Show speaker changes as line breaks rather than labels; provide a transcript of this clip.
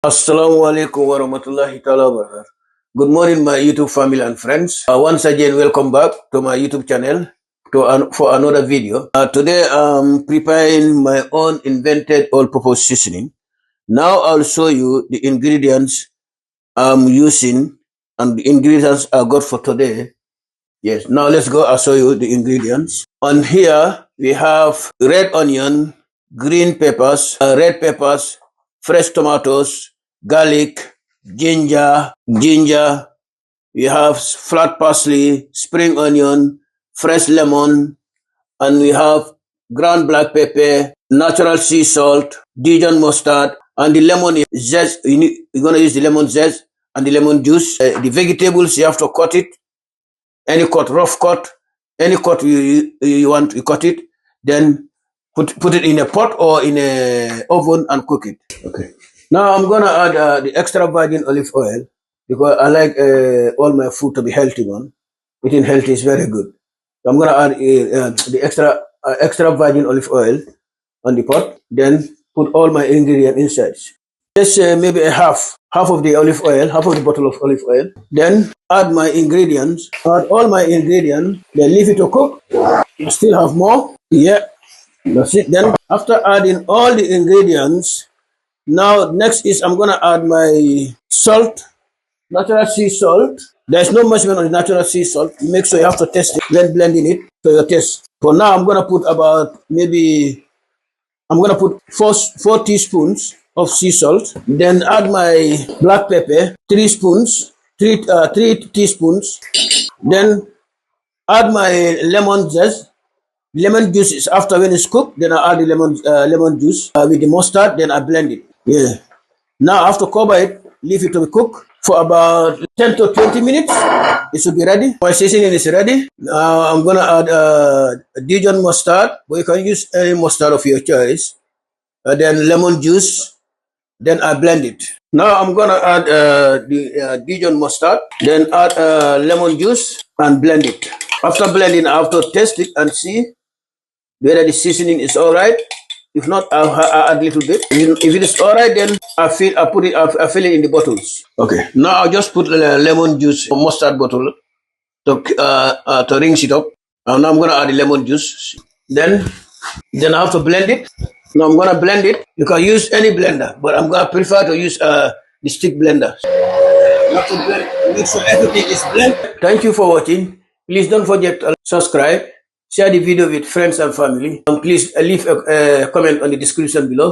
Assalamu alaikum wa rahmatullahi ta'ala wa barakatuh. Good morning, my YouTube family and friends. Once again, welcome back to my YouTube channel for another video. Today, I'm preparing my own invented all-purpose seasoning. Now, I'll show you the ingredients I'm using, and the ingredients I got for today. Yes, now let's go. I'll show you the ingredients. On here, we have red onion, green peppers, red peppers, fresh tomatoes, garlic, ginger. We have flat parsley, spring onion, fresh lemon, and we have ground black pepper, natural sea salt, Dijon mustard, and the lemon zest. You're going to use the lemon zest and the lemon juice. The vegetables, you have to cut it. Any cut, rough cut, any cut you want, you cut it. Then put it in a pot or in a oven and cook it. Okay. Now I'm gonna add the extra virgin olive oil because I like all my food to be healthy one. Eating healthy is very good. So I'm gonna add the extra virgin olive oil on the pot. Then put all my ingredient inside. Just maybe half of the olive oil, half of the bottle of olive oil. Then add my ingredients. Add all my ingredients. Then leave it to cook. You still have more. Yeah, that's it. Then after adding all the ingredients, now next is I'm gonna add my salt, natural sea salt. There's no measurement on the natural sea salt. Make sure you have to test it, then blending it to your taste. For now, I'm gonna put about four teaspoons of sea salt. Then add my black pepper, 3 teaspoons. Then add my lemon zest. Lemon juice is after when it's cooked. Then I add the lemon juice with the mustard. Then I blend it. Yeah. Now after cover it, leave it to cook for about 10 to 20 minutes. It should be ready. My seasoning is ready. Now I'm gonna add Dijon mustard. But you can use any mustard of your choice. Then lemon juice. Then I blend it. Now I'm gonna add the Dijon mustard. Then add lemon juice and blend it. After blending, I have to taste it and see whether the seasoning is all right. If not, I'll add a little bit. If it is all right, then I fill it in the bottles. Okay. Now I'll just put lemon juice mustard bottle to rinse it up. And now I'm gonna add the lemon juice. Then I have to blend it. Now I'm gonna blend it. You can use any blender, but I'm gonna prefer to use the stick blender. You have to blend, make sure everything is blended. Thank you for watching. Please don't forget to subscribe, share the video with friends and family, and please leave a comment on the description below.